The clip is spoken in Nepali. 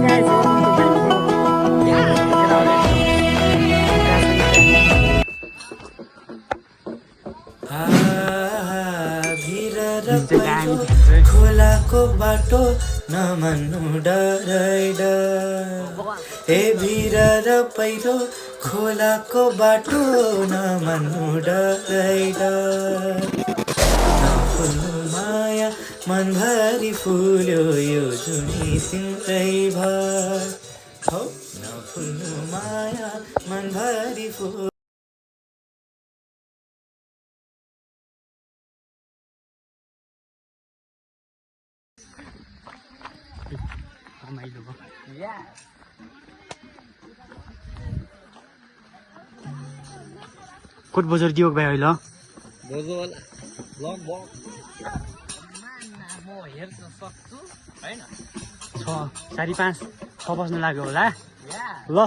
guys, welcome to my vlog. खोलाको बाटो नमान्नु डरै डर ए भिर र पहिरो खोलाको बाटो नमान्नु डरै डर नफुल्नु माया मनभरि फुल्यो यो जुनी तिम्रै भर हो नफुल्नु माया मनभरि फुल्यो कोट बजार दियो भाइ अहिले बोजोल लङ बक म हेर्न सक्छु हैन 6:30 6 बज्न लाग्यो होला ल